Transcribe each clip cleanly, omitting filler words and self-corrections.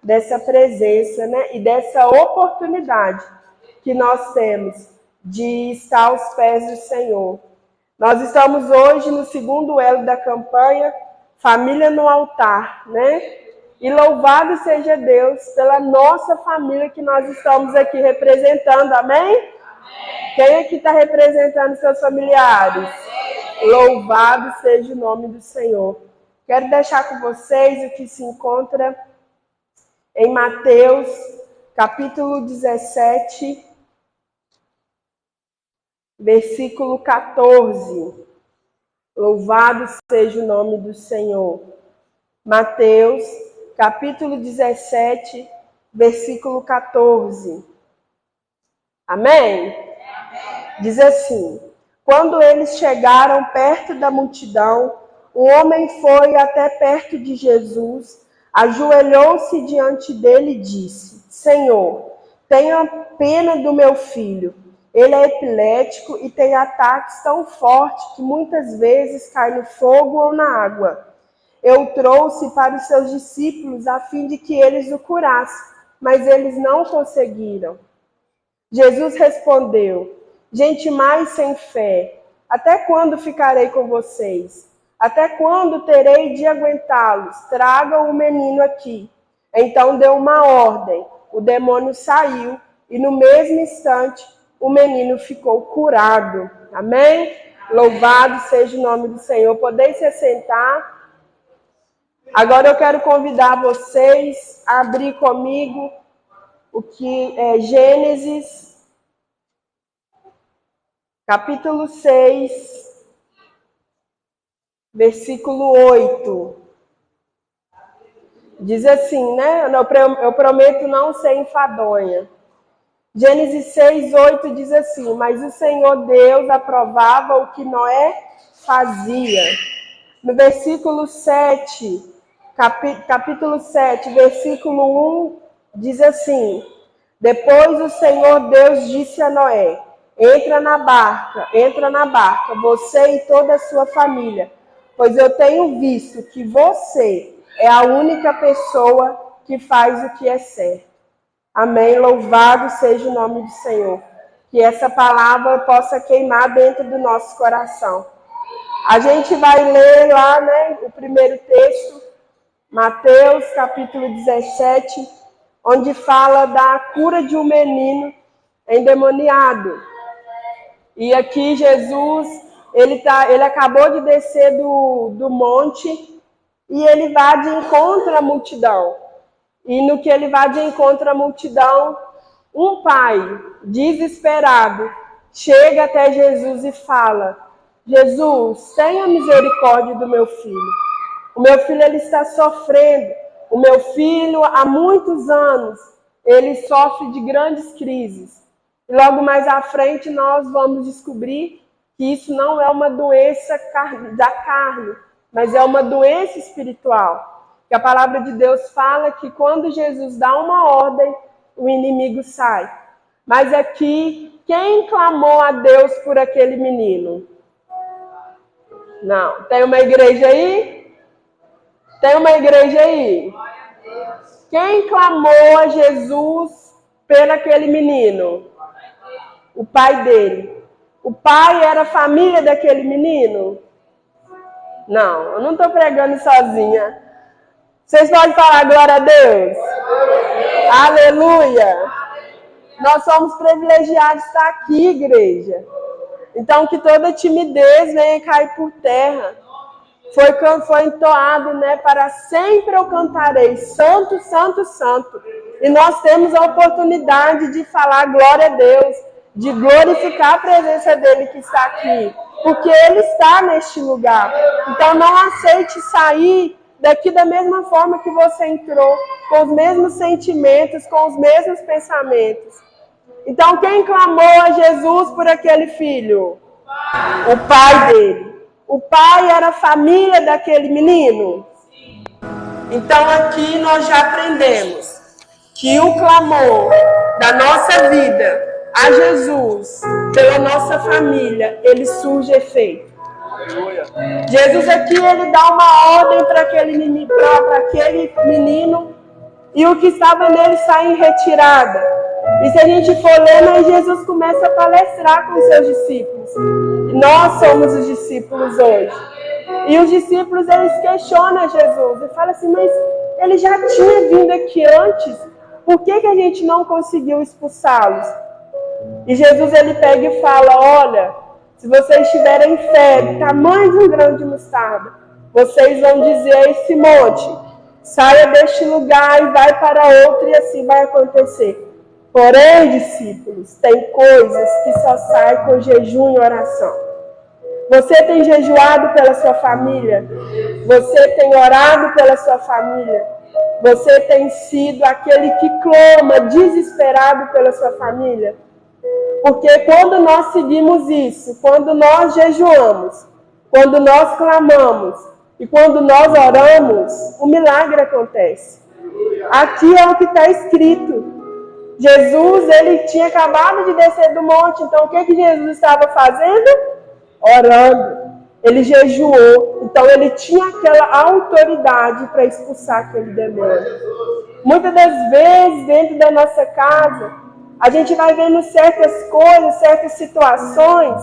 dessa presença, né? E dessa oportunidade que nós temos de estar aos pés do Senhor. Nós estamos hoje no segundo elo da campanha Família no Altar, né? E louvado seja Deus pela nossa família que nós estamos aqui representando, amém? Quem aqui está representando seus familiares? Louvado seja o nome do Senhor. Quero deixar com vocês o que se encontra em Mateus, capítulo 17, versículo 14. Louvado seja o nome do Senhor. Mateus, capítulo 17, versículo 14. Amém? Diz assim: quando eles chegaram perto da multidão, um homem foi até perto de Jesus, ajoelhou-se diante dele e disse: Senhor, tenha pena do meu filho. Ele é epilético e tem ataques tão fortes que muitas vezes cai no fogo ou na água. Eu o trouxe para os seus discípulos a fim de que eles o curassem, mas eles não conseguiram. Jesus respondeu: gente mais sem fé, até quando ficarei com vocês? Até quando terei de aguentá-los? Tragam o menino aqui. Então deu uma ordem, o demônio saiu e no mesmo instante o menino ficou curado. Amém? Louvado seja o nome do Senhor. Podem se assentar. Agora eu quero convidar vocês a abrir comigo o que é Gênesis, capítulo 6, versículo 8. Diz assim, né? Eu prometo não ser enfadonha. Gênesis 6, 8 diz assim: mas o Senhor Deus aprovava o que Noé fazia. No versículo 7, capítulo 7, versículo 1, diz assim: depois o Senhor Deus disse a Noé: entra na barca, você e toda a sua família, pois eu tenho visto que você é a única pessoa que faz o que é certo. Amém. Louvado seja o nome do Senhor. Que essa palavra possa queimar dentro do nosso coração. A gente vai ler lá, né, o primeiro texto, Mateus, capítulo 17, onde fala da cura de um menino endemoniado. E aqui Jesus, ele acabou de descer do monte e ele vai de encontro à multidão. E no que ele vai de encontro à multidão, um pai desesperado chega até Jesus e fala: Jesus, tenha misericórdia do meu filho. O meu filho ele está sofrendo. O meu filho, há muitos anos, ele sofre de grandes crises. E logo mais à frente nós vamos descobrir que isso não é uma doença da carne, mas é uma doença espiritual. Que a palavra de Deus fala que quando Jesus dá uma ordem, o inimigo sai. Mas aqui, quem clamou a Deus por aquele menino? Não. Tem uma igreja aí? Tem uma igreja aí? Quem clamou a Jesus por aquele menino? O pai dele. O pai era a família daquele menino? Não, eu não estou pregando sozinha. Vocês podem falar glória a Deus? Aleluia! Nós somos privilegiados de estar aqui, igreja. Então, que toda timidez venha cair por terra. Foi entoado, né? Para sempre eu cantarei, santo, santo, santo. E nós temos a oportunidade de falar glória a Deus, de glorificar a presença dele que está aqui. Porque ele está neste lugar. Então, não aceite sair daqui da mesma forma que você entrou, com os mesmos sentimentos, com os mesmos pensamentos. Então, quem clamou a Jesus por aquele filho? O pai dele. O pai era a família daquele menino? Então, aqui nós já aprendemos que o clamor da nossa vida a Jesus, pela nossa família, ele surge efeito. Jesus aqui, ele dá uma ordem para aquele menino e o que estava nele sai em retirada. E se a gente for lendo, aí Jesus começa a palestrar com os seus discípulos. Nós somos os discípulos hoje. E os discípulos, eles questionam Jesus e falam assim, mas ele já tinha vindo aqui antes, por que a gente não conseguiu expulsá-los? E Jesus, ele pega e fala, olha, se vocês tiverem fé do tamanho de um grão de mostarda, vocês vão dizer a esse monte, saia deste lugar e vai para outro, e assim vai acontecer. Porém, discípulos, tem coisas que só saem com jejum e oração. Você tem jejuado pela sua família? Você tem orado pela sua família? Você tem sido aquele que clama desesperado pela sua família? Porque quando nós seguimos isso, quando nós jejuamos, quando nós clamamos e quando nós oramos, o milagre acontece. Aqui é o que está escrito. Jesus, ele tinha acabado de descer do monte, então o que Jesus estava fazendo? Orando. Ele jejuou, então ele tinha aquela autoridade para expulsar aquele demônio. Muitas das vezes, dentro da nossa casa, a gente vai vendo certas coisas, certas situações,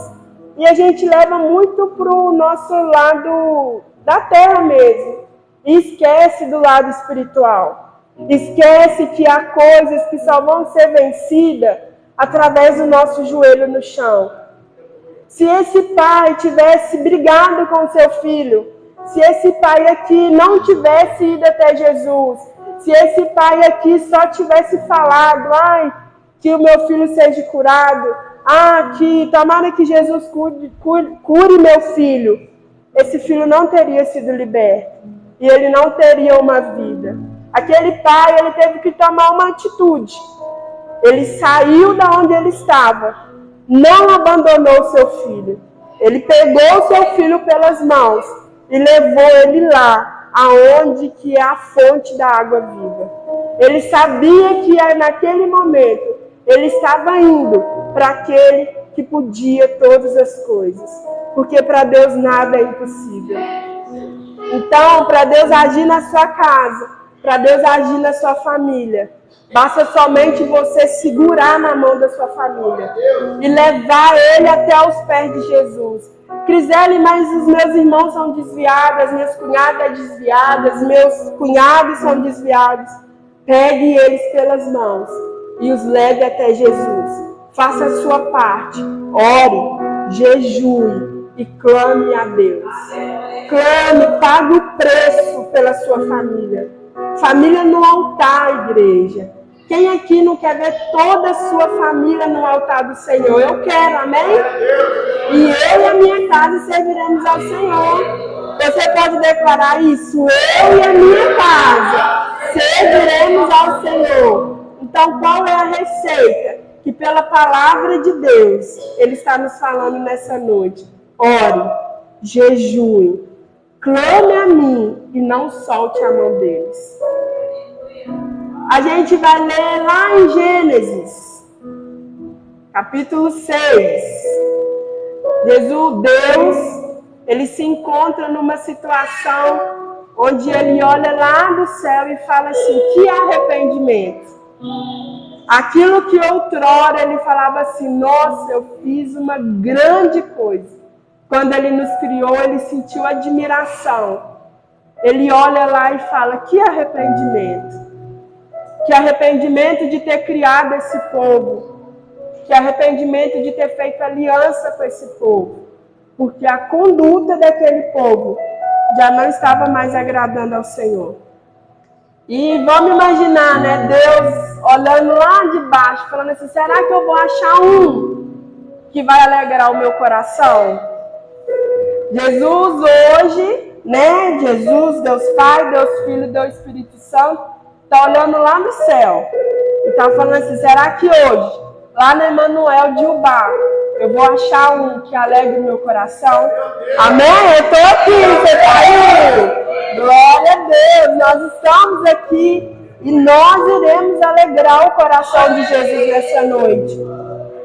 e a gente leva muito para o nosso lado da terra mesmo, e esquece do lado espiritual. Esquece que há coisas que só vão ser vencidas através do nosso joelho no chão. Se esse pai tivesse brigado com seu filho, se esse pai aqui não tivesse ido até Jesus, se esse pai aqui só tivesse falado, ai, que o meu filho seja curado, que tomara que Jesus cure meu filho, esse filho não teria sido liberto e ele não teria uma vida. Aquele pai, ele teve que tomar uma atitude. Ele saiu da onde ele estava, não abandonou seu filho. Ele pegou seu filho pelas mãos e levou ele lá, aonde que é a fonte da água viva. Ele sabia que naquele momento ele estava indo para aquele que podia todas as coisas, porque para Deus nada é impossível. Então, para Deus agir na sua casa, para Deus agir na sua família, basta somente você segurar na mão da sua família e levar ele até os pés de Jesus. Crisele, mas os meus irmãos são desviados, as minhas cunhadas desviadas, meus cunhados são desviados. Pegue eles pelas mãos e os leve até Jesus. Faça a sua parte, ore, jejue e clame a Deus. Clame, pague o preço pela sua família. Família no altar, igreja. Quem aqui não quer ver toda a sua família no altar do Senhor? Eu quero, amém? E eu e a minha casa serviremos ao Senhor. Você pode declarar isso? Eu e a minha casa serviremos ao Senhor. Então, qual é a receita? Que pela palavra de Deus, Ele está nos falando nessa noite. Ore, jejue, clame a mim e não solte a mão deles. A gente vai ler lá em Gênesis, capítulo 6. Deus, ele se encontra numa situação onde ele olha lá do céu e fala assim, que arrependimento. Aquilo que outrora ele falava assim, nossa, eu fiz uma grande coisa. Quando ele nos criou, ele sentiu admiração. Ele olha lá e fala, que arrependimento. Que arrependimento de ter criado esse povo. Que arrependimento de ter feito aliança com esse povo. Porque a conduta daquele povo já não estava mais agradando ao Senhor. E vamos imaginar, né, Deus olhando lá de baixo, falando assim, será que eu vou achar um que vai alegrar o meu coração? Jesus hoje, né, Jesus, Deus Pai, Deus Filho, Deus Espírito Santo, está olhando lá no céu e está falando assim, será que hoje, lá no Emanuel de Ubá, eu vou achar um que alegre o meu coração? Amém? Eu estou aqui, você está aí? Glória a Deus, nós estamos aqui e nós iremos alegrar o coração de Jesus nessa noite.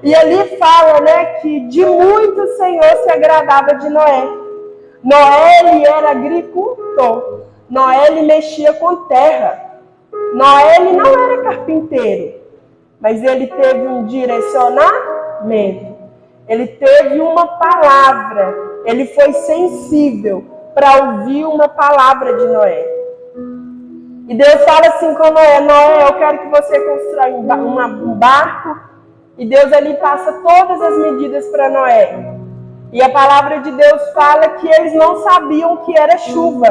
E ali fala, né, que de muito o Senhor se agradava de Noé. Noé, ele era agricultor. Noé, ele mexia com terra. Noé, ele não era carpinteiro, mas ele teve um direcionamento. Ele teve uma palavra. Ele foi sensível para ouvir uma palavra de Noé. E Deus fala assim com Noé: Noé, eu quero que você construa um barco. E Deus ali passa todas as medidas para Noé. E a palavra de Deus fala que eles não sabiam que era chuva.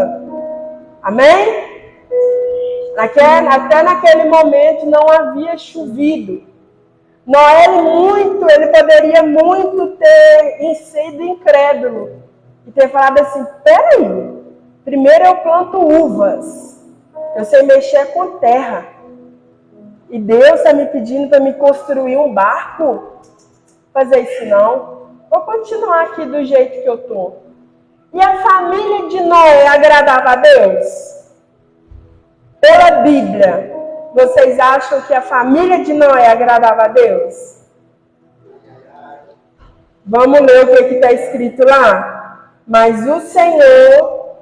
Amém? Até naquele momento não havia chovido. Noé, ele poderia muito ter sido incrédulo. E ter falado assim: peraí, primeiro eu planto uvas. Eu sei mexer com terra. E Deus está me pedindo para me construir um barco? Fazer isso não. Vou continuar aqui do jeito que eu estou. E a família de Noé agradava a Deus? Pela Bíblia, vocês acham que a família de Noé agradava a Deus? Vamos ler o que está escrito lá? Mas o Senhor,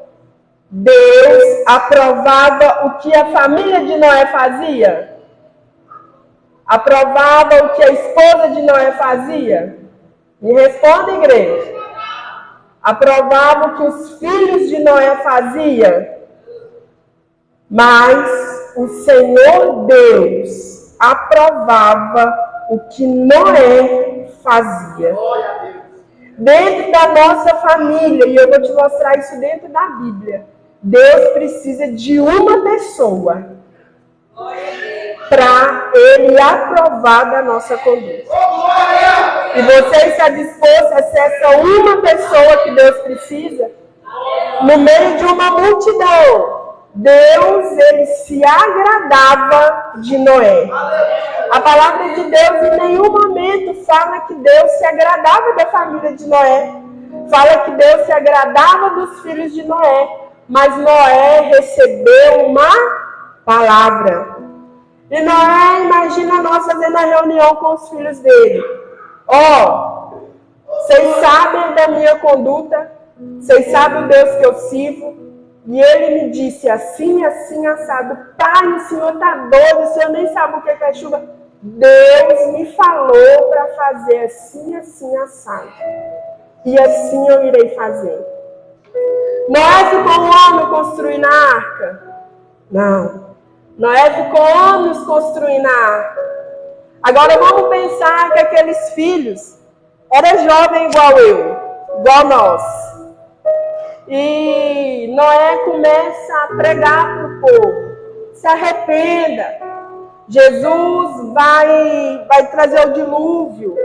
Deus, aprovava o que a família de Noé fazia? Aprovava o que a esposa de Noé fazia? Me responda, igreja. Aprovava o que os filhos de Noé faziam? Mas o Senhor Deus aprovava o que Noé fazia. Dentro da nossa família, e eu vou te mostrar isso dentro da Bíblia, Deus precisa de uma pessoa para Ele aprovar da nossa conduta. E você está disposto a ser essa uma pessoa que Deus precisa? No meio de uma multidão, Deus, ele se agradava de Noé. A palavra de Deus em nenhum momento fala que Deus se agradava da família de Noé. Fala que Deus se agradava dos filhos de Noé. Mas Noé recebeu uma palavra. E Noé, imagina nós fazendo a reunião com os filhos dele. Vocês sabem da minha conduta, vocês sabem o Deus que eu sirvo. E ele me disse assim, assim, assado: pai, o senhor está doido, o senhor nem sabe o que é chuva. Deus me falou para fazer assim, assim, assado. E assim eu irei fazer. Noé ficou um ano construindo a arca? Não. Noé ficou anos construindo a arca. Agora vamos pensar que aqueles filhos eram jovens igual eu, igual nós. E Noé começa a pregar para o povo: se arrependa, Jesus vai trazer o dilúvio,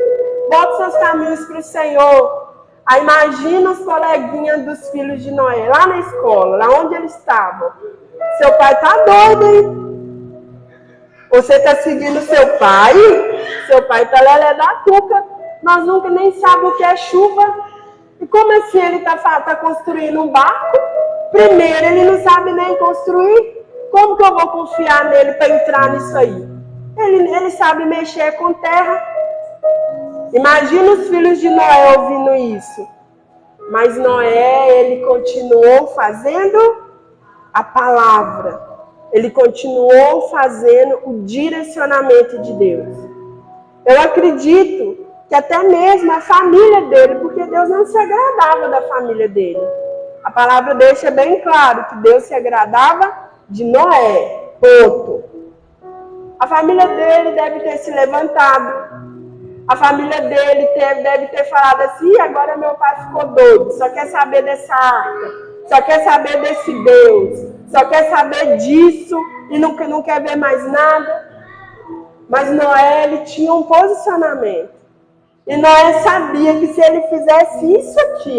volte seus caminhos para o Senhor. Aí imagina os coleguinhas dos filhos de Noé, lá na escola, lá onde eles estavam: seu pai está doido, hein? Você está seguindo seu pai? Seu pai está lelé da cuca, nós nunca nem sabemos o que é chuva. E como assim ele está construindo um barco? Primeiro, ele não sabe nem construir. Como que eu vou confiar nele para entrar nisso aí? Ele sabe mexer com terra. Imagina os filhos de Noé ouvindo isso. Mas Noé, ele continuou fazendo a palavra. Ele continuou fazendo o direcionamento de Deus. Eu acredito que até mesmo a família dele, porque Deus não se agradava da família dele. A palavra deixa bem claro que Deus se agradava de Noé, ponto. A família dele deve ter se levantado. A família dele deve ter falado assim: agora meu pai ficou doido, só quer saber dessa arca, só quer saber desse Deus, só quer saber disso e não quer ver mais nada. Mas Noé, ele tinha um posicionamento. E Noé sabia que se ele fizesse isso aqui,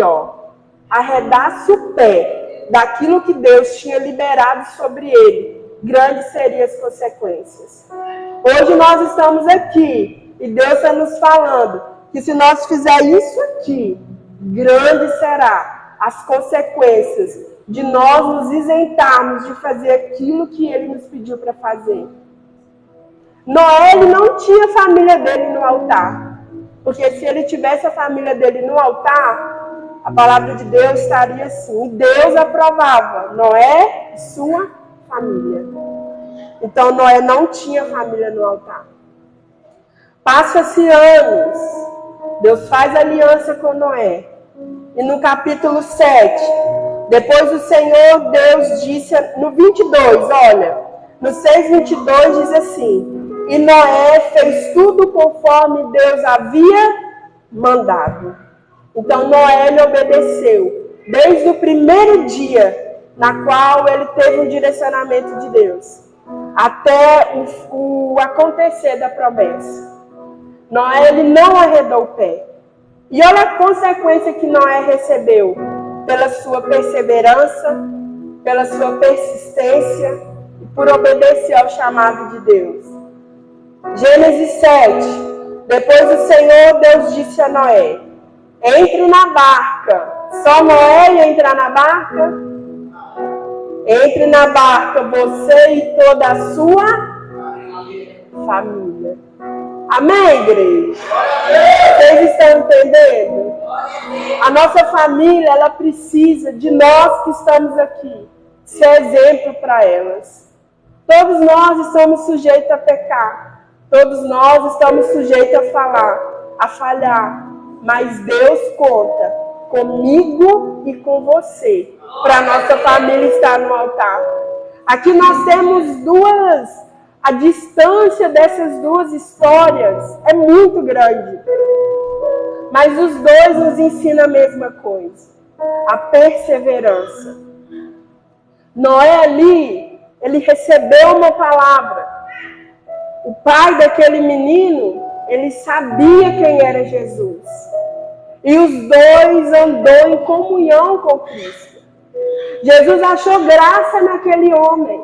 arredasse o pé daquilo que Deus tinha liberado sobre ele, grandes seriam as consequências. Hoje nós estamos aqui e Deus está nos falando que se nós fizermos isso aqui, grande será as consequências de nós nos isentarmos de fazer aquilo que ele nos pediu para fazer. Noé, ele não tinha a família dele no altar. Porque se ele tivesse a família dele no altar, a palavra de Deus estaria assim: Deus aprovava Noé e sua família. Então Noé não tinha família no altar. Passa-se anos, Deus faz aliança com Noé. E no capítulo 7, depois o Senhor Deus disse, no 22, olha, no 6:22 diz assim: e Noé fez tudo conforme Deus havia mandado. Então Noé lhe obedeceu, desde o primeiro dia na qual ele teve um direcionamento de Deus, até o acontecer da promessa. Noé, ele não arredou o pé. E olha a consequência que Noé recebeu pela sua perseverança, pela sua persistência e por obedecer ao chamado de Deus. Gênesis 7. Depois o Senhor Deus disse a Noé: entre na barca. Só Noé ia entrar na barca? Entre na barca você e toda a sua família. Amém, igreja? Vocês estão entendendo? A nossa família, ela precisa de nós que estamos aqui ser exemplo para elas. Todos nós estamos sujeitos a pecar. Todos nós estamos sujeitos a falar, a falhar. Mas Deus conta comigo e com você para a nossa família estar no altar. Aqui nós temos a distância dessas duas histórias é muito grande. Mas os dois nos ensinam a mesma coisa: a perseverança. Noé ali, ele recebeu uma palavra. O pai daquele menino, ele sabia quem era Jesus. E os dois andou em comunhão com Cristo. Jesus achou graça naquele homem.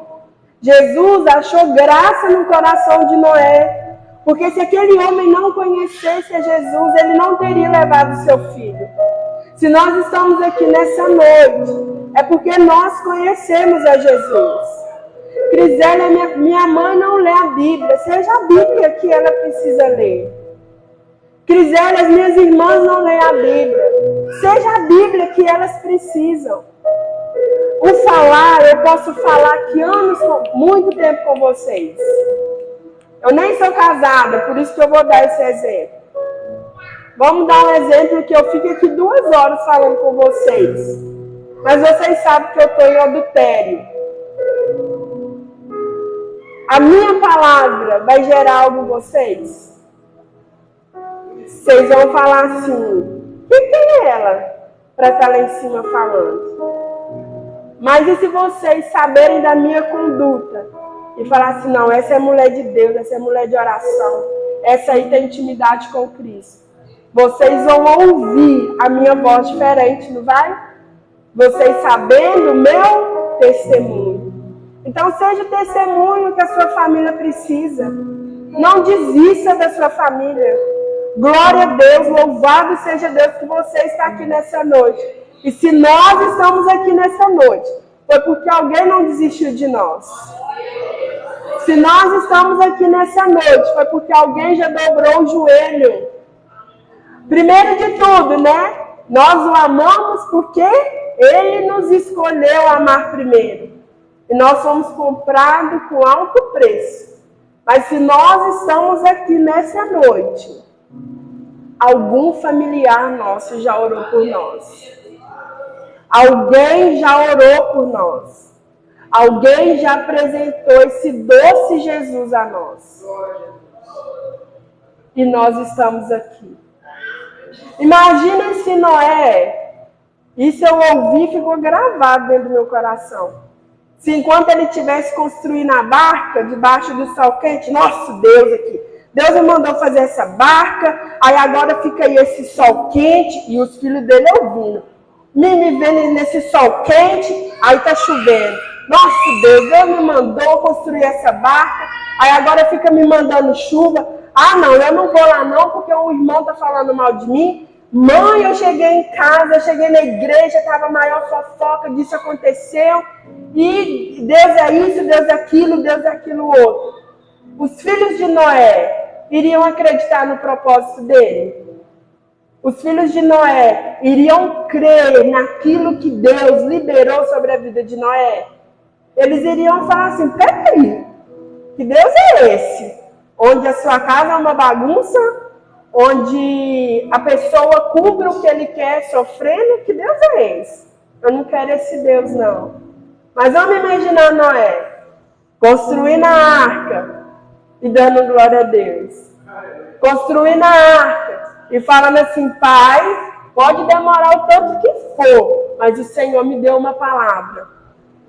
Jesus achou graça no coração de Noé. Porque se aquele homem não conhecesse a Jesus, ele não teria levado seu filho. Se nós estamos aqui nessa noite, é porque nós conhecemos a Jesus. Crisela, minha mãe não lê a Bíblia. Seja a Bíblia que ela precisa ler. Crisela, as minhas irmãs não leem a Bíblia. Seja a Bíblia que elas precisam. O falar, eu posso falar aqui muito tempo com vocês. Eu nem sou casada, por isso que eu vou dar esse exemplo. Vamos dar um exemplo que eu fico aqui 2 horas falando com vocês. Mas vocês sabem que eu estou em adultério. A minha palavra vai gerar algo em vocês? Vocês vão falar assim: quem é ela para estar lá em cima falando? Mas e se vocês saberem da minha conduta e falar assim: não, essa é mulher de Deus, essa é mulher de oração, essa aí tem intimidade com Cristo? Vocês vão ouvir a minha voz diferente, não vai? Vocês sabendo o meu testemunho. Então seja o testemunho que a sua família precisa. Não desista da sua família. Glória a Deus, louvado seja Deus que você está aqui nessa noite. E se nós estamos aqui nessa noite, foi porque alguém não desistiu de nós. Se nós estamos aqui nessa noite, foi porque alguém já dobrou o joelho. Primeiro de tudo, né? Nós o amamos porque Ele nos escolheu amar primeiro. E nós fomos comprados com alto preço. Mas se nós estamos aqui nessa noite, algum familiar nosso já orou por nós. Alguém já orou por nós. Alguém já apresentou esse doce Jesus a nós. E nós estamos aqui. Imagina se Noé, isso eu ouvi e ficou gravado dentro do meu coração. Se enquanto ele estivesse construindo a barca, debaixo do sol quente, nosso Deus aqui, Deus me mandou fazer essa barca, aí agora fica aí esse sol quente, e os filhos dele ouvindo. Me vendo nesse sol quente, aí tá chovendo. Nosso Deus me mandou construir essa barca, aí agora fica me mandando chuva. Ah, não, eu não vou lá não, porque o irmão tá falando mal de mim. Mãe, eu cheguei em casa, eu cheguei na igreja, estava a maior fofoca, disso aconteceu. E Deus é isso, Deus é aquilo outro. Os filhos de Noé iriam acreditar no propósito dele? Os filhos de Noé iriam crer naquilo que Deus liberou sobre a vida de Noé? Eles iriam falar assim: peraí, Que Deus é esse? Onde a sua casa é uma bagunça? Onde a pessoa cumpre o que ele quer sofrendo? Que Deus é esse? Eu não quero esse Deus, não. Mas vamos imaginar Noé construindo a arca e dando glória a Deus. Construindo a arca e falando assim, Pai, pode demorar o tanto que for, mas o Senhor me deu uma palavra.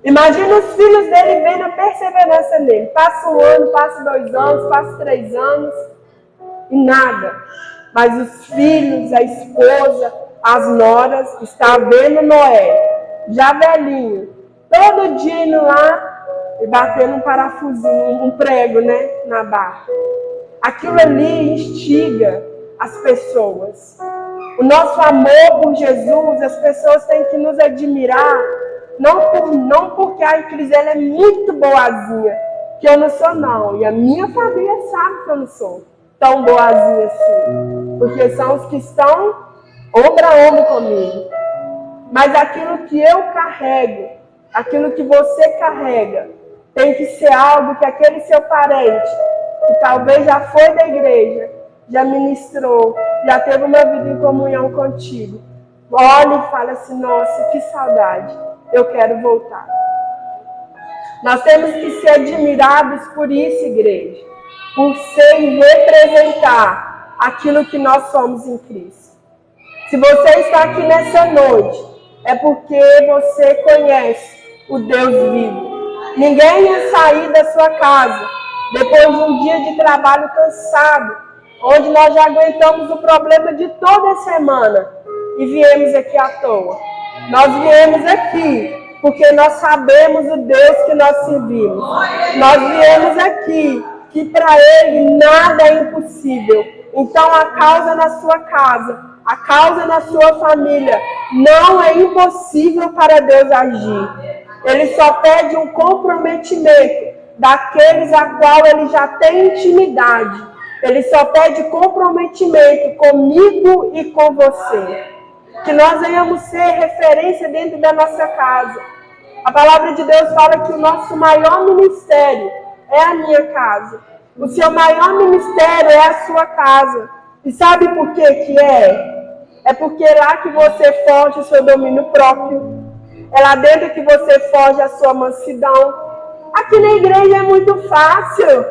Imagina os filhos dele vendo a perseverança nele. Passa um ano, passa 2 anos, passa 3 anos e nada. Mas os filhos, a esposa, as noras, estavam vendo Noé, já velhinho, todo dia indo lá e batendo um parafusinho, um prego, né, na barra. Aquilo ali instiga as pessoas. O nosso amor por Jesus, as pessoas têm que nos admirar, não porque a Crisela é muito boazinha, que eu não sou não, e a minha família sabe que eu não sou tão boazinha assim, porque são os que estão ombro a ombro comigo. Mas aquilo que eu carrego, aquilo que você carrega, tem que ser algo que aquele seu parente, que talvez já foi da igreja, já ministrou, já teve uma vida em comunhão contigo, olha e fala assim, nossa, que saudade, eu quero voltar. Nós temos que ser admirados por isso, igreja, por ser e representar aquilo que nós somos em Cristo. Se você está aqui nessa noite, é porque você conhece o Deus vivo. Ninguém ia sair da sua casa depois de um dia de trabalho cansado, onde nós já aguentamos o problema de toda a semana e viemos aqui à toa. Nós viemos aqui porque nós sabemos o Deus que nós servimos. Nós viemos aqui que para Ele nada é impossível. Então a causa na sua casa, a causa na sua família, não é impossível para Deus agir. Ele só pede um comprometimento daqueles a qual Ele já tem intimidade. Ele só pede comprometimento comigo e com você. Que nós venhamos ser referência dentro da nossa casa. A palavra de Deus fala que o nosso maior ministério é a minha casa. O seu maior ministério é a sua casa. E sabe por que que é? É porque é lá que você foge o seu domínio próprio. É lá dentro que você foge a sua mansidão. Aqui na igreja é muito fácil.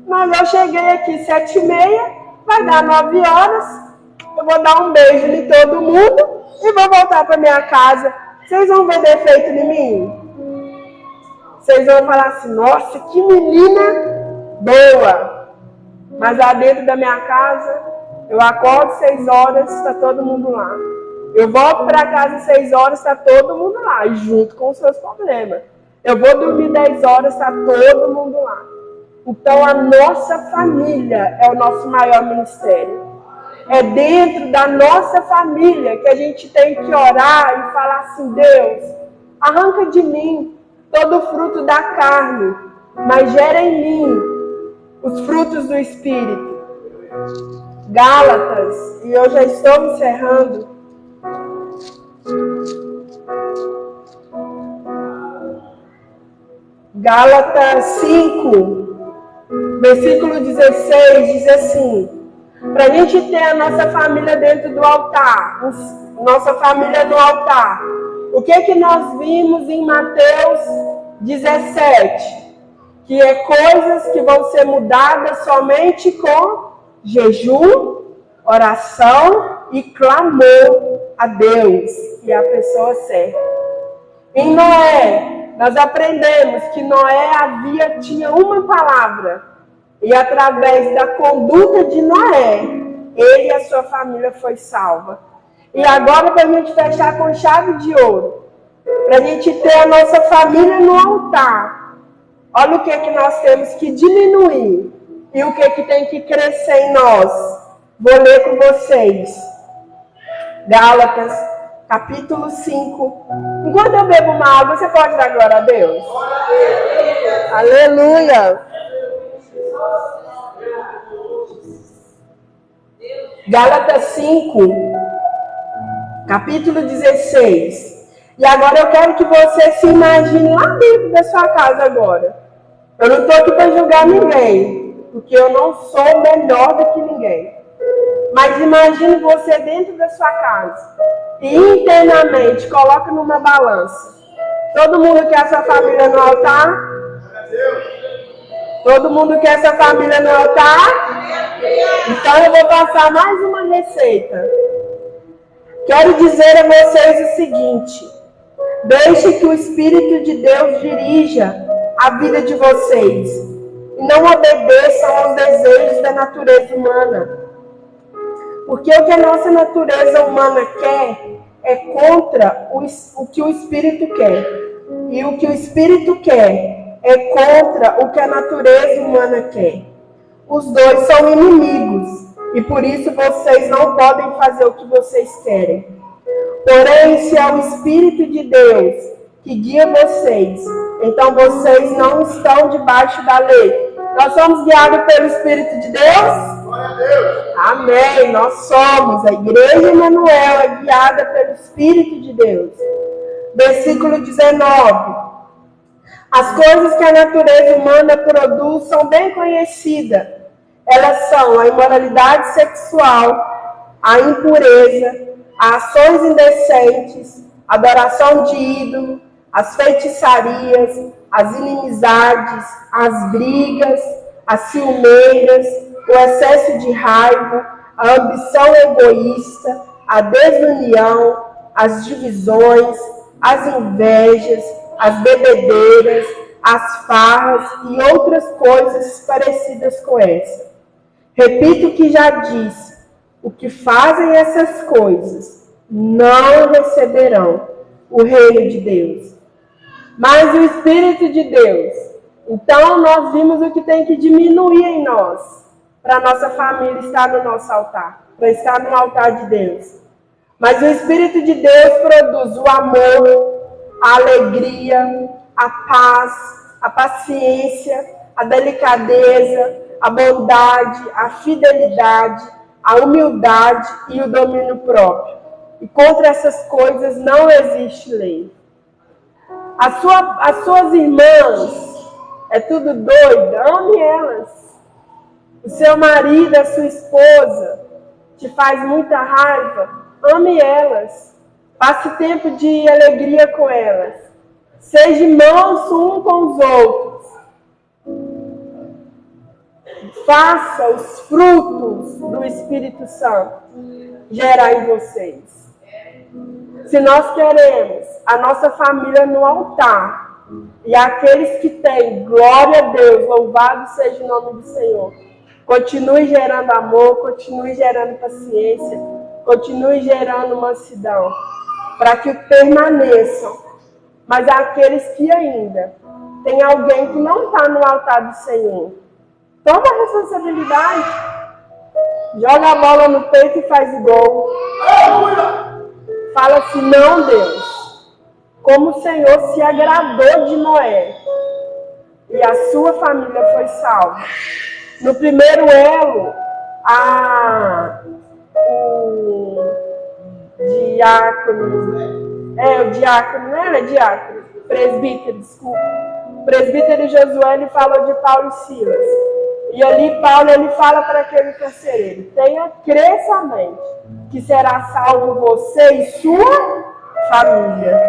Mas eu cheguei aqui 7h30, vai dar 9 horas. Eu vou dar um beijo em todo mundo e vou voltar para minha casa. Vocês vão ver defeito em mim? Vocês vão falar assim, nossa, que menina boa. Mas lá dentro da minha casa, eu acordo 6 horas, está todo mundo lá. Eu volto para casa 6 horas, está todo mundo lá, e junto com os seus problemas. Eu vou dormir 10 horas, está todo mundo lá. Então a nossa família é o nosso maior ministério. É dentro da nossa família que a gente tem que orar e falar assim, Deus, arranca de mim todo o fruto da carne, mas gera em mim os frutos do Espírito. Gálatas, e eu já estou me encerrando. Gálatas 5, versículo 16, diz assim, para a gente ter a nossa família dentro do altar, nossa família no altar, o que nós vimos em Mateus 17? Que é coisas que vão ser mudadas somente com jejum, oração e clamor a Deus e a pessoa certa. Em Noé, nós aprendemos que Noé tinha uma palavra. E através da conduta de Noé, ele e a sua família foi salva. E agora, para a gente fechar com chave de ouro, para a gente ter a nossa família no altar, olha o que nós temos que diminuir e o que tem que crescer em nós. Vou ler com vocês. Gálatas, capítulo 5. Enquanto eu bebo uma água, você pode dar glória a Deus? Aleluia! Gálatas 5, capítulo 16. E agora eu quero que você se imagine lá dentro da sua casa agora. Eu não estou aqui para julgar ninguém, porque eu não sou melhor do que ninguém. Mas imagine você dentro da sua casa e internamente coloca numa balança. Todo mundo quer essa família no altar? Todo mundo quer essa família no altar? Então eu vou passar mais uma receita. Quero dizer a vocês o seguinte: deixe que o Espírito de Deus dirija a vida de vocês e não obedeçam aos desejos da natureza humana. Porque o que a nossa natureza humana quer é contra o que o Espírito quer. E o que o Espírito quer é contra o que a natureza humana quer. Os dois são inimigos e por isso vocês não podem fazer o que vocês querem. Porém, se é o Espírito de Deus que guia vocês, então vocês não estão debaixo da lei. Nós somos guiados pelo Espírito de Deus? Glória a Deus! Amém! Nós somos. A Igreja Emanuel é guiada pelo Espírito de Deus. Versículo 19. As coisas que a natureza humana produz são bem conhecidas. Elas são a imoralidade sexual, a impureza, as ações indecentes, a adoração de ídolo, as feitiçarias, as inimizades, as brigas, as ciumeiras, o excesso de raiva, a ambição egoísta, a desunião, as divisões, as invejas, as bebedeiras, as farras e outras coisas parecidas com essa. Repito o que já disse: o que fazem essas coisas não receberão o reino de Deus. Mas o Espírito de Deus. Então nós vimos o que tem que diminuir em nós, para a nossa família estar no nosso altar, para estar no altar de Deus. Mas o Espírito de Deus produz o amor, a alegria, a paz, a paciência, a delicadeza, a bondade, a fidelidade, a humildade e o domínio próprio. E contra essas coisas não existe lei. As suas irmãs, é tudo doida, ame elas. O seu marido, a sua esposa, te faz muita raiva, ame elas. Passe tempo de alegria com elas. Seja manso um com os outros. Faça os frutos do Espírito Santo gerar em vocês. Se nós queremos a nossa família no altar, e aqueles que têm, glória a Deus, louvado seja o nome do Senhor, continue gerando amor, continue gerando paciência, continue gerando mansidão, para que permaneçam. Mas aqueles que ainda tem alguém que não está no altar do Senhor, toma a responsabilidade, joga a bola no peito e faz gol. Fala assim: não, Deus, como o Senhor se agradou de Noé e a sua família foi salva. No primeiro elo, o presbítero Josué, ele falou de Paulo e Silas. E ali Paulo, ele fala para aquele carcereiro: tenha crer somente que será salvo você e sua família.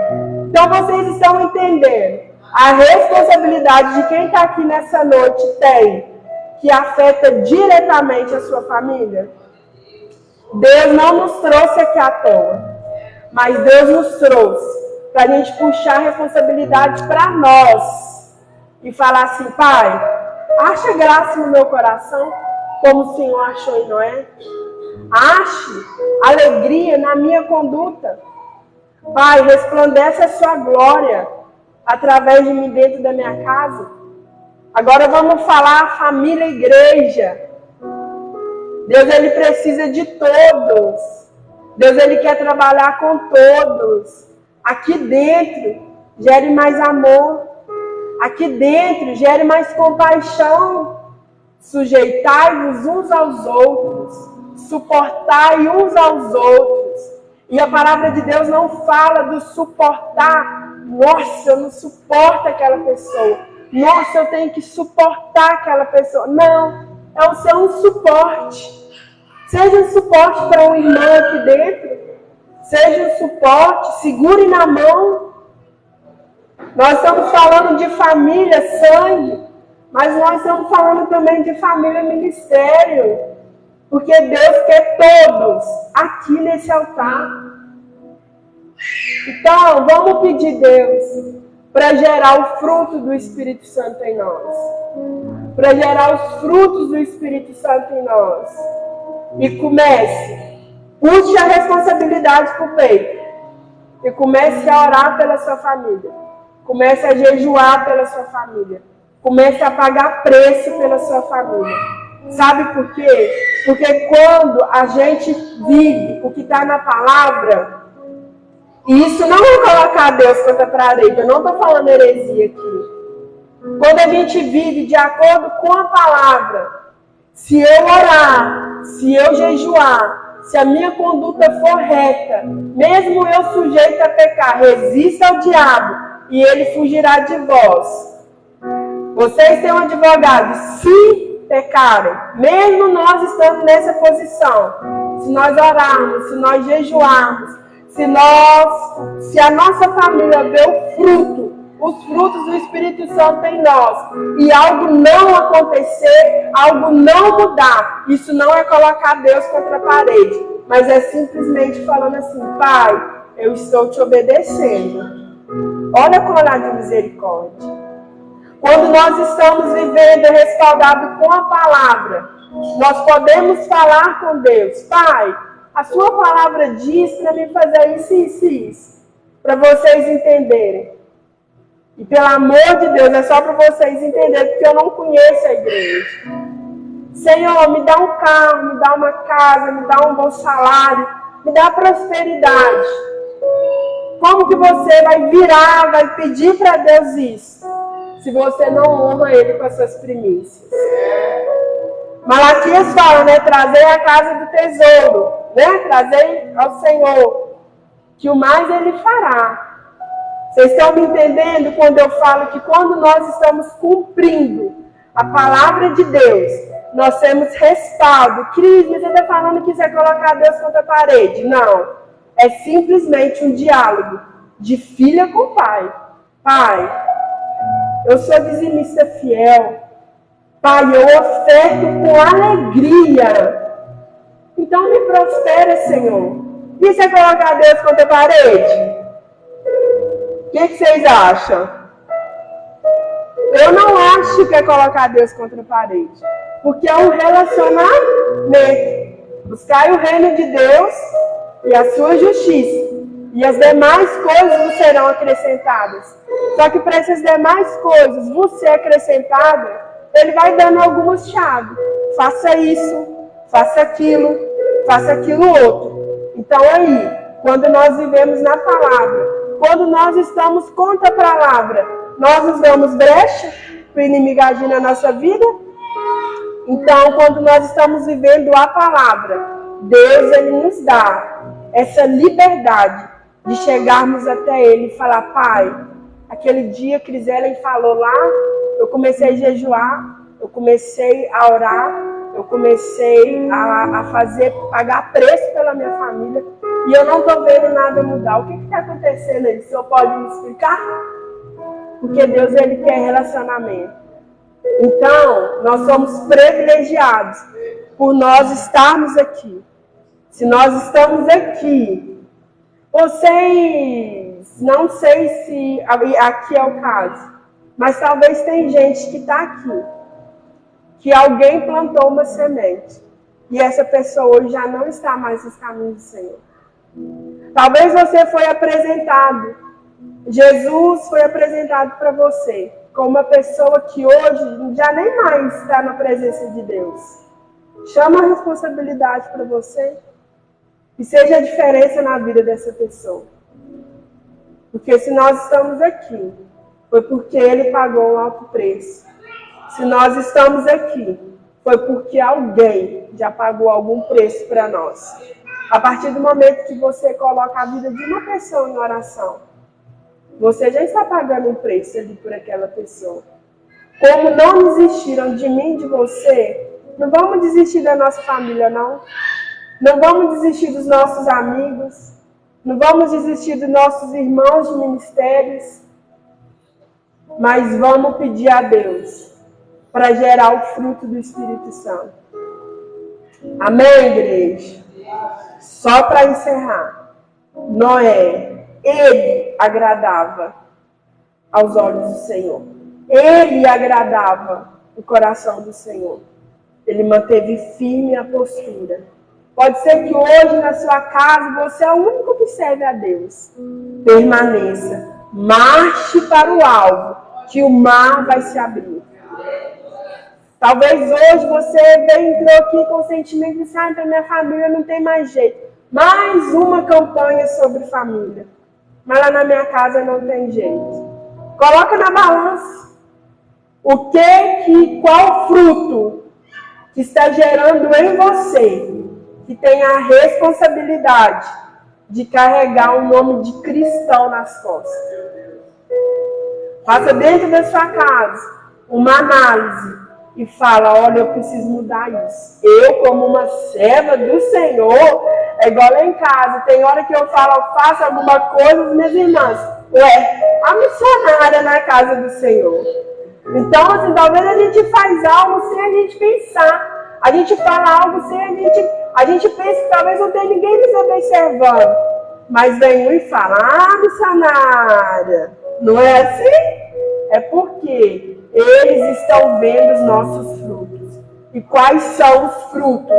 Então vocês estão entendendo a responsabilidade de quem está aqui nessa noite tem, que afeta diretamente a sua família? Deus não nos trouxe aqui à toa, mas Deus nos trouxe para a gente puxar a responsabilidade para nós e falar assim: Pai, acha graça no meu coração, como o Senhor achou em Noé. Ache alegria na minha conduta. Pai, resplandece a sua glória através de mim dentro da minha casa. Agora vamos falar família e igreja. Deus, ele precisa de todos. Deus, ele quer trabalhar com todos. Aqui dentro, gere mais amor. Aqui dentro, gere mais compaixão. Sujeitai-vos uns aos outros. Suportai uns aos outros. E a palavra de Deus não fala do suportar. Nossa, eu não suporto aquela pessoa. nossa, eu tenho que suportar aquela pessoa. Não, é o ser um suporte. Seja um suporte para um irmão aqui dentro. Seja um suporte, segure na mão. Nós estamos falando de família, sangue, mas nós estamos falando também de família, ministério. Porque Deus quer todos aqui nesse altar. Então, vamos pedir Deus para gerar o fruto do Espírito Santo em nós. Para gerar os frutos do Espírito Santo em nós. E puxe a responsabilidade para o peito. E comece a orar pela sua família. Comece a jejuar pela sua família. Comece a pagar preço pela sua família. Sabe por quê? Porque quando a gente vive o que está na palavra, e isso não é colocar Deus contra a parede, eu não estou falando heresia aqui. Quando a gente vive de acordo com a palavra, se eu orar, se eu jejuar, se a minha conduta for reta, mesmo eu sujeito a pecar, resista ao diabo e ele fugirá de vós. Vocês têm um advogado, se pecarem, mesmo nós estando nessa posição, se nós orarmos, se nós jejuarmos, se a nossa família vê o fruto, os frutos do Espírito Santo em nós, e algo não acontecer, algo não mudar, isso não é colocar Deus contra a parede, mas é simplesmente falando assim: Pai, eu estou te obedecendo. Olha com olhar de misericórdia. Quando nós estamos vivendo respaldado com a palavra, nós podemos falar com Deus: Pai, a sua palavra diz para mim fazer isso, isso e isso, para vocês entenderem. E pelo amor de Deus, é só para vocês entenderem, porque eu não conheço a igreja. Senhor, me dá um carro, me dá uma casa, me dá um bom salário, me dá prosperidade. Como que você vai virar, vai pedir para Deus isso, se você não honra Ele com as suas primícias? Malaquias fala, né? Trazei a casa do tesouro, né? Trazei ao Senhor, que o mais Ele fará. Vocês estão me entendendo quando eu falo que quando nós estamos cumprindo a palavra de Deus, nós temos respaldo. Cris, mas você está falando que você vai colocar Deus contra a parede? Não. É simplesmente um diálogo de filha com pai. Pai, eu sou dizimista fiel. Pai, eu oferto com alegria. Então me prospera, Senhor. E você colocar Deus contra a parede? O que vocês acham? Eu não acho que é colocar Deus contra a parede. Porque é um relacionamento. Buscai o reino de Deus e a sua justiça. E as demais coisas vos serão acrescentadas. Só que para essas demais coisas vos ser acrescentada, Ele vai dando algumas chaves. Faça isso, faça aquilo outro. Então aí, quando nós vivemos na palavra, quando nós estamos contra a palavra, nós nos damos brecha para o inimigo agir na nossa vida. Então, quando nós estamos vivendo a palavra, Deus Ele nos dá essa liberdade de chegarmos até Ele e falar: Pai, aquele dia que Criselen falou lá, eu comecei a jejuar, eu comecei a orar, eu comecei a pagar preço pela minha família, e eu não estou vendo nada mudar. O que está acontecendo aí? O senhor pode me explicar? Porque Deus, Ele quer relacionamento. Então, nós somos privilegiados por nós estarmos aqui. Se nós estamos aqui, vocês, não sei se aqui é o caso, mas talvez tem gente que está aqui, que alguém plantou uma semente, e essa pessoa hoje já não está mais nos caminhos do Senhor. Talvez você foi apresentado, Jesus foi apresentado para você como uma pessoa que hoje já nem mais está na presença de Deus. Chama a responsabilidade para você e seja a diferença na vida dessa pessoa. Porque se nós estamos aqui, foi porque Ele pagou um alto preço. Se nós estamos aqui, foi porque alguém já pagou algum preço para nós. A partir do momento que você coloca a vida de uma pessoa em oração, você já está pagando um preço ali por aquela pessoa. como não desistiram de mim e de você, não vamos desistir da nossa família, não. Não vamos desistir dos nossos amigos. Não vamos desistir dos nossos irmãos de ministérios. Mas vamos pedir a Deus para gerar o fruto do Espírito Santo. Amém, igreja? Só para encerrar. Noé, ele agradava aos olhos do Senhor. Ele agradava o coração do Senhor. Ele manteve firme a postura. Pode ser que hoje na sua casa você é o único que serve a Deus. Permaneça. Marche para o alvo, que o mar vai se abrir. Talvez hoje você entrou aqui com o sentimento de que para minha família não tem mais jeito. Mais uma campanha sobre família. Mas lá na minha casa não tem jeito. Coloca na balança. Qual fruto que está gerando em você, que tem a responsabilidade de carregar o nome de cristão nas costas. Faça dentro da sua casa uma análise e fala, olha, eu preciso mudar isso. Eu, como uma serva do Senhor, é igual lá em casa, tem hora que eu falo, eu faço alguma coisa, minhas irmãs, a missionária na casa do Senhor. Então, assim, talvez a gente faz algo sem a gente pensar. A gente fala algo sem a gente pensa que talvez não tenha ninguém nos observando. Mas vem um e fala, missionária, não é assim? É porque eles estão vendo os nossos frutos. E quais são os frutos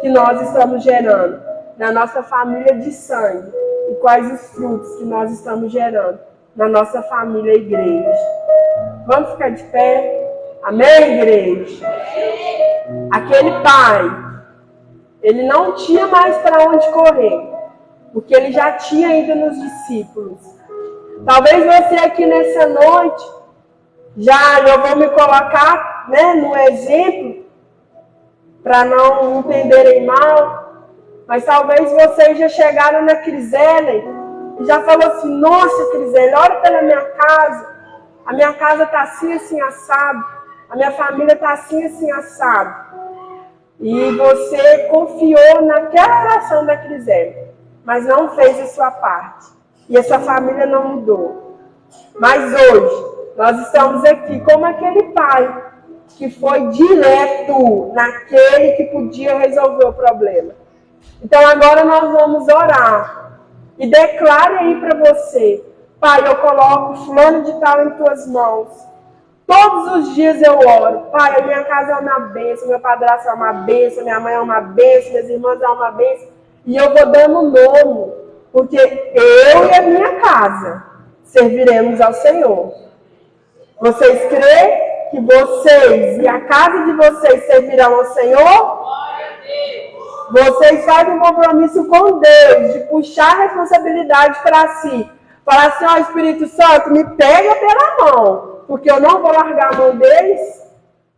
que nós estamos gerando na nossa família de sangue? E quais os frutos que nós estamos gerando na nossa família igreja? Vamos ficar de pé? Amém, igreja? Aquele pai, ele não tinha mais para onde correr, porque ele já tinha ido nos discípulos. Talvez você aqui nessa noite, eu vou me colocar, no exemplo, para não entenderem mal, mas talvez vocês já chegaram na Crisele e já falou assim, nossa, Crisele, olha pela minha casa. A minha casa está assim, assim, assado. A minha família está assim, assim, assado. E você confiou naquela oração da Crisele, mas não fez a sua parte. E a sua família não mudou. Mas hoje, nós estamos aqui como aquele pai que foi direto naquele que podia resolver o problema. Então agora nós vamos orar. E declare aí para você, Pai, eu coloco fulano de tal em tuas mãos. Todos os dias eu oro. Pai, a minha casa é uma bênção, meu padrasto é uma bênção, minha mãe é uma bênção, minhas irmãs é uma bênção. E eu vou dando nome, porque eu e a minha casa serviremos ao Senhor. Vocês creem que vocês e a casa de vocês servirão ao Senhor? Vocês fazem um compromisso com Deus de puxar a responsabilidade para si. Falar assim, Espírito Santo, me pega pela mão, porque eu não vou largar a mão deles.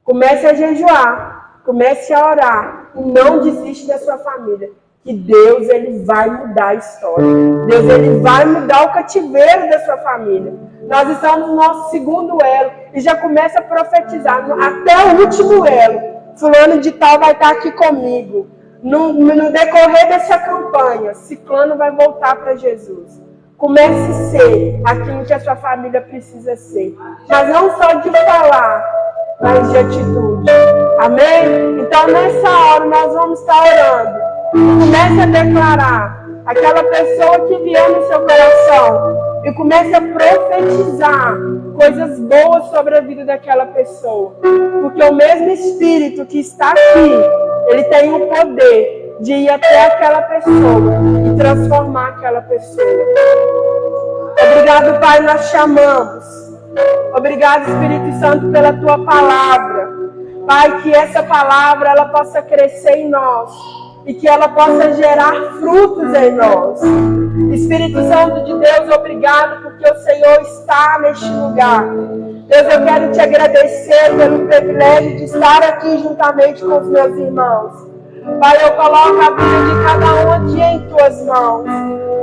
Comece a jejuar, comece a orar e não desiste da sua família. Que Deus, ele vai mudar a história. Deus, ele vai mudar o cativeiro da sua família. Nós estamos no nosso segundo elo e já começa a profetizar até o último elo. Fulano de tal vai estar aqui comigo. No decorrer dessa campanha, ciclano vai voltar para Jesus. Comece a ser aquilo que a sua família precisa ser. Mas não só de falar, mas de atitude. Amém? Então, nessa hora, nós vamos estar orando. Comece a declarar aquela pessoa que vier no seu coração. E comece a profetizar coisas boas sobre a vida daquela pessoa. Porque o mesmo Espírito que está aqui, ele tem o poder de ir até aquela pessoa e transformar aquela pessoa. Obrigado, Pai, nós chamamos. Obrigado, Espírito Santo, pela Tua palavra. Pai, que essa palavra ela possa crescer em nós e que ela possa gerar frutos em nós. Espírito Santo de Deus, obrigado porque o Senhor está neste lugar. Deus, eu quero te agradecer pelo privilégio de estar aqui juntamente com os meus irmãos. Pai, eu coloco a vida de cada um aqui em tuas mãos.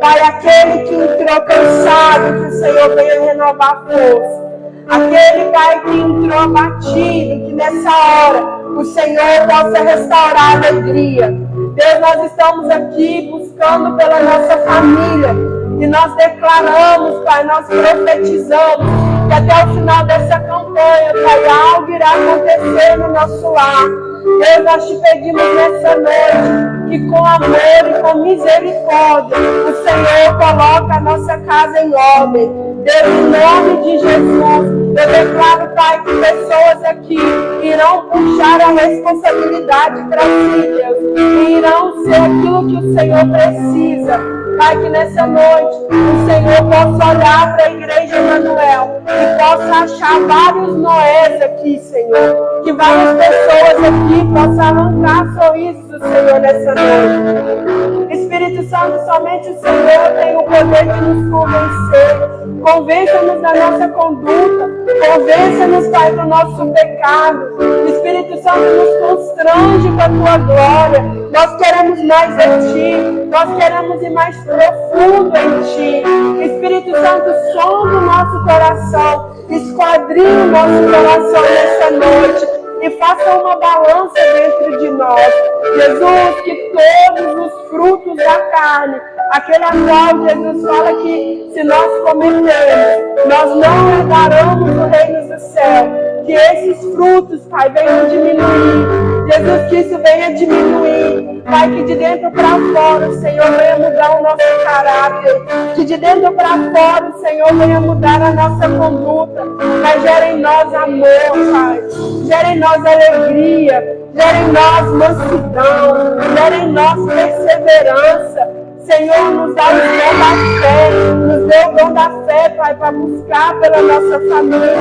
Pai, aquele que entrou cansado, que o Senhor venha renovar a força. Aquele, Pai, que entrou abatido, que nessa hora o Senhor possa restaurar a alegria. Deus, nós estamos aqui buscando pela nossa família e nós declaramos, Pai, nós profetizamos que até o final dessa campanha, Pai, algo irá acontecer no nosso lar. Deus, nós te pedimos nessa noite que com amor e com misericórdia o Senhor coloca a nossa casa em ordem. Deus, em nome de Jesus, eu declaro, Pai, que pessoas aqui irão puxar a responsabilidade para si, Deus, e irão ser aquilo que o Senhor precisa. Pai, que nessa noite o Senhor possa olhar para a igreja Emanuel e possa achar vários Noés aqui, Senhor. Que várias pessoas aqui possam arrancar sorrisos do Senhor nessa noite. Espírito Santo, somente o Senhor tem o poder de nos convencer. Convença-nos da nossa conduta. Convença-nos, Pai, do nosso pecado. Espírito Santo, nos constrange com a Tua glória. Nós queremos mais de Ti. Nós queremos ir mais profundo em Ti. Espírito Santo, sonda o nosso coração. Esquadrinhe o nosso coração nessa noite. E faça uma balança dentro de nós. Jesus, que todos os frutos da carne, aquele a qual Jesus fala que se nós cometermos, nós não herdaremos o reino do céu. Que esses frutos, Pai, venham diminuir. Jesus, que isso venha diminuir. Pai, que de dentro para fora o Senhor venha mudar o nosso caráter. Que de dentro para fora o Senhor venha mudar a nossa conduta. Mas gera em nós amor, Pai. Gera em nós alegria. Gera em nós mansidão. Gera em nós perseverança. Senhor, nos dá o dom da fé. Nos dê o dom da fé, Pai, para buscar pela nossa família.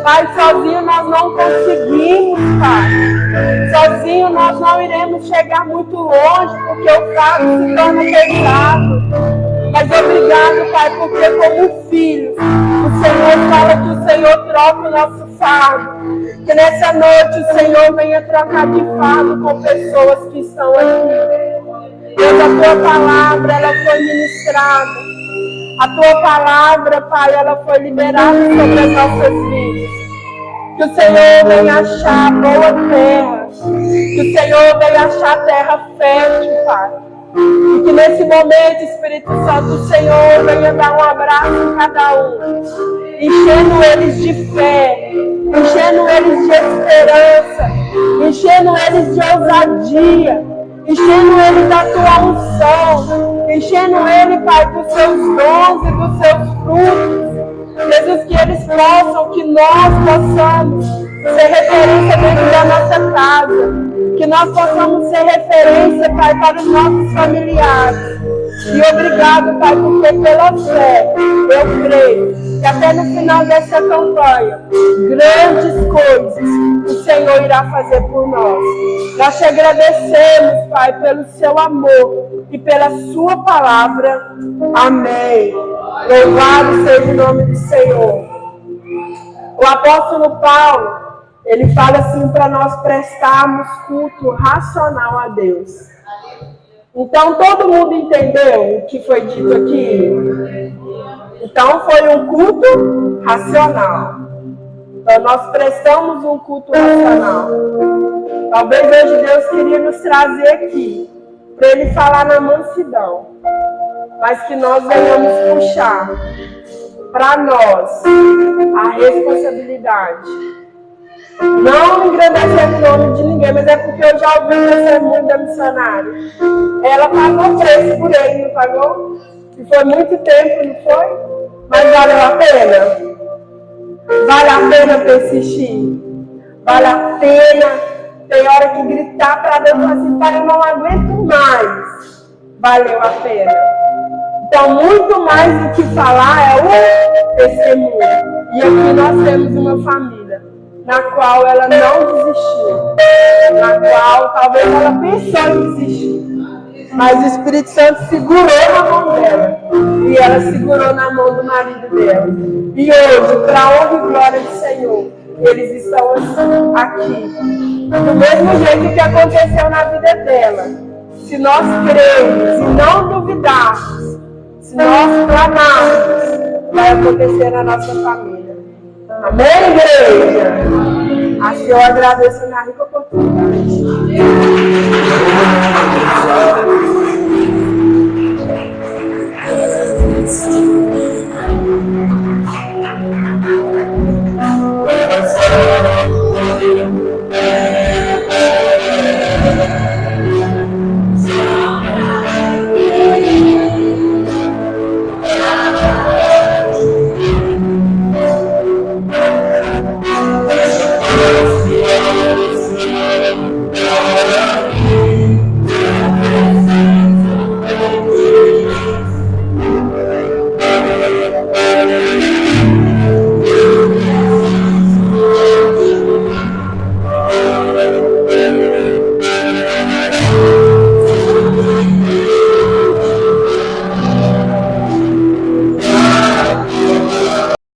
Pai, sozinho nós não conseguimos, Pai. Sozinho nós não iremos chegar muito longe, porque o fardo se torna pesado. Mas obrigado, Pai, porque como filhos, o Senhor fala que o Senhor troca o nosso fardo. Que nessa noite o Senhor venha trocar de fardo com pessoas que estão aqui. Deus, a Tua palavra, ela foi ministrada. A Tua palavra, Pai, ela foi liberada sobre as nossas vidas. Que o Senhor venha achar boa terra. Que o Senhor venha achar terra fértil, Pai. E que nesse momento, Espírito Santo, o Senhor venha dar um abraço em cada um. Enchendo eles de fé. Enchendo eles de esperança. Enchendo eles de ousadia. Enchendo ele da Tua unção. Enchendo ele, Pai, dos Seus dons e dos Seus frutos. Jesus, que eles possam, que nós possamos ser referência dentro da nossa casa. Que nós possamos ser referência, Pai, para os nossos familiares. E obrigado, Pai, porque pela fé eu creio que até no final dessa campanha, grandes coisas o Senhor irá fazer por nós. Nós te agradecemos, Pai, pelo Seu amor e pela Sua palavra. Amém. Louvado seja o nome do Senhor. O apóstolo Paulo, ele fala assim para nós prestarmos culto racional a Deus. Então, todo mundo entendeu o que foi dito aqui? Então, foi um culto racional. Então, nós prestamos um culto racional. Talvez hoje Deus queria nos trazer aqui, para Ele falar na mansidão. Mas que nós venhamos puxar para nós a responsabilidade. Não engrandecendo o nome de ninguém, mas é porque eu já ouvi o sermão da missionária. Ela pagou preço por ele, não pagou? E foi muito tempo, não foi? Mas valeu a pena? Vale a pena persistir? Vale a pena? Tem hora que gritar para Deus assim, Pai, eu não aguento mais. Valeu a pena. Então, muito mais do que falar é o testemunho. E aqui nós temos uma família na qual ela não desistiu, na qual talvez ela pensou em desistir, mas o Espírito Santo segurou na mão dela, e ela segurou na mão do marido dela. E hoje, para a honra e glória do Senhor, eles estão aqui, do mesmo jeito que aconteceu na vida dela. Se nós crermos e não duvidarmos, se nós clamarmos, vai acontecer na nossa família. Amém, igreja? Assim eu agradeço na rica oportunidade.